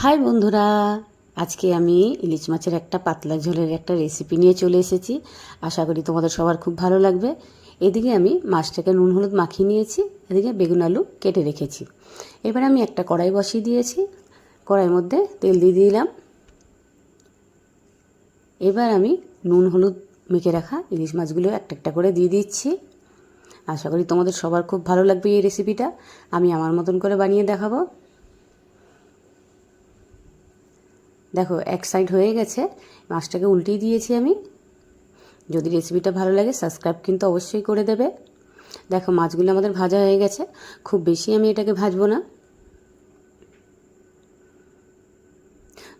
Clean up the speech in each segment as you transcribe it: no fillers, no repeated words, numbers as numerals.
High বন্ধুরা, আজকে আমি ইলিশ মাছের একটা পাতলা ঝোলের একটা রেসিপি নিয়ে চলে এসেছি। আশা করি তোমাদের সবার খুব ভালো লাগবে। এদিকে আমি মাছটাকে নুন হলুদ মাখিয়ে নিয়েছি, এদিকে বেগুন আলু কেটে রেখেছি। এবার আমি একটা কড়াই বসিয়ে দিয়েছি, কড়াইয়ের মধ্যে তেল দিয়ে দিলাম। এবার আমি নুন হলুদ মেখে রাখা ইলিশ মাছগুলো একটা একটা করে দিয়ে দিচ্ছি। আশা করি তোমাদের সবার খুব ভালো লাগবে এই রেসিপিটা। আমি আমার মতন করে বানিয়ে দেখাবো। দেখো, এক সাইড হয়ে গেছে, মাছটাকে উল্টিয়ে দিয়েছি আমি। যদি রেসিপিটা ভালো লাগে সাবস্ক্রাইব কিন্তু অবশ্যই করে দেবে। দেখো, মাছগুলো আমাদের ভাজা হয়ে গেছে। খুব বেশি আমি এটাকে ভাজবো না।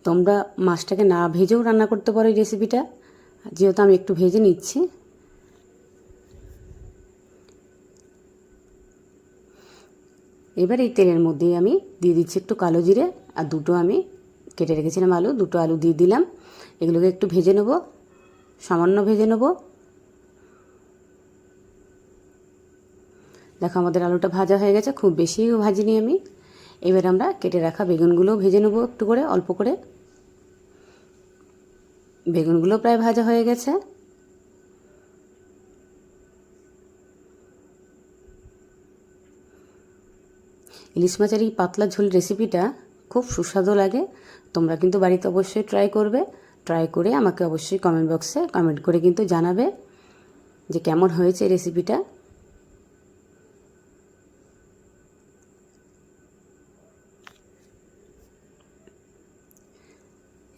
তোমরা মাছটাকে না ভেজেও রান্না করতে পারো এই রেসিপিটা, যেহেতু আমি একটু ভেজে নিচ্ছি। এবার এই তেলের মধ্যেই আমি দিয়ে দিচ্ছি একটু কালো জিরে, আর দুটো আমি কেটে রেখেছিলাম আলু, দুটো আলু দিয়ে দিলাম। এগুলোকে একটু ভেজে নেব, সামান্য ভেজে নেব। দেখো, আমাদের আলুটা ভাজা হয়ে গেছে, খুব বেশিও ভাজিনি আমি। এবার আমরা কেটে রাখা বেগুনগুলোও ভেজে নেব একটু করে, অল্প করে। বেগুনগুলো প্রায় ভাজা হয়ে গেছে। ইলিশ মাছের এই পাতলা ঝোল রেসিপিটা খুব সুস্বাদু লাগে। তোমরা কিন্তু বাড়িতে অবশ্যই ট্রাই করবে। ট্রাই করে আমাকে অবশ্যই কমেন্ট বক্সে কমেন্ট করে কিন্তু জানাবে যে কেমন হয়েছে এই রেসিপিটা।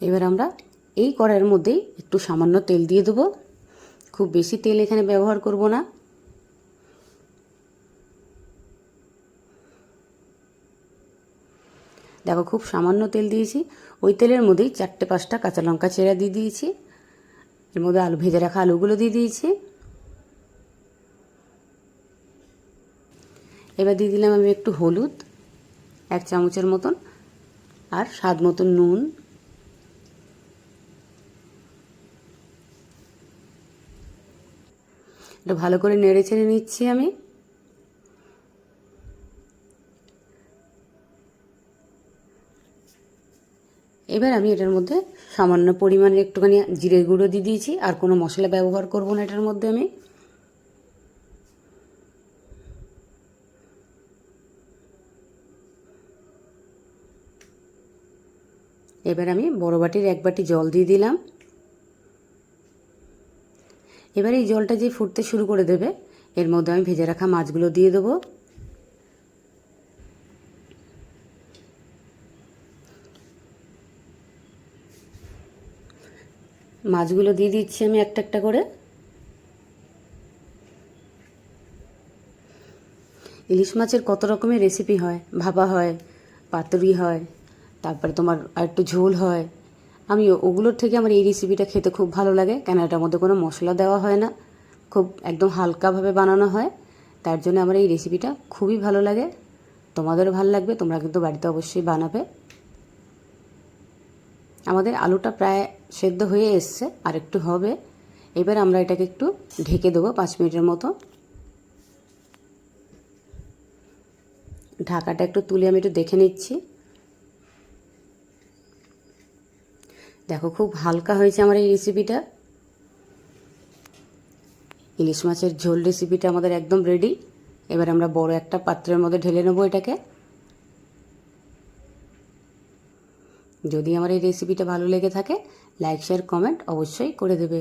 এবার আমরা এই কড়াইয়ের মধ্যেই একটু সামান্য তেল দিয়ে দেবো। খুব বেশি তেল এখানে ব্যবহার করব না। দেখো, খুব সামান্য তেল দিয়েছি। ওই তেলের মধ্যেই 4-5টা কাঁচা লঙ্কা চেরা দিয়ে দিয়েছি। এর মধ্যে আলু ভেজে রাখা আলুগুলো দিয়ে দিয়েছি। এবার দিয়ে দিলাম আমি একটু হলুদ, 1 চামচের মতন, আর স্বাদ মতন নুন। এটা ভালো করে নেড়ে চেড়ে নিচ্ছি আমি। এবার আমি এটার মধ্যে সামান্য পরিমাণে একটুখানি জিরে গুঁড়ো দিয়ে দিয়েছি, আর কোনো মশলা ব্যবহার করব না এটার মধ্যে আমি। এবার আমি বড় বাটির 1 বাটি জল দিয়ে দিলাম। এবার এই জলটা যে ফুটতে শুরু করে দেবে, এর মধ্যে আমি ভেজে রাখা মাছগুলো দিয়ে দেবো। মাছগুলো দিয়ে দিচ্ছি আমি একটা একটা করে। ইলিশ মাছের কত রকমের রেসিপি হয়, ভাপা হয়, পাতুরি হয়, তারপরে তোমার আর একটু ঝোল হয়। আমি ওগুলোর থেকে আমার এই রেসিপিটা খেতে খুব ভালো লাগে, কেন এটার মধ্যে কোনো মশলা দেওয়া হয় না, খুব একদম হালকাভাবে বানানো হয়। তার জন্য আমার এই রেসিপিটা খুবই ভালো লাগে। তোমাদেরও ভালো লাগবে, তোমরা কিন্তু বাড়িতে অবশ্যই বানাবে। আমাদের আলুটা প্রায় সেদ্ধ হয়ে এসছে, আর একটু হবে। এবার আমরা এটাকে একটু ঢেকে দেবো 5 মিনিটের মতো। ঢাকাটা একটু তুলে আমি একটু দেখে নিচ্ছি। দেখো, খুব হালকা হয়েছে আমার এই রেসিপিটা। ইলিশ মাছের ঝোল রেসিপিটা আমাদের একদম রেডি। এবার আমরা বড় একটা পাত্রের মধ্যে ঢেলে নেবো এটাকে। যদি আমার এই রেসিপিটা ভালো লেগে থাকে, লাইক শেয়ার কমেন্ট অবশ্যই করে দেবে।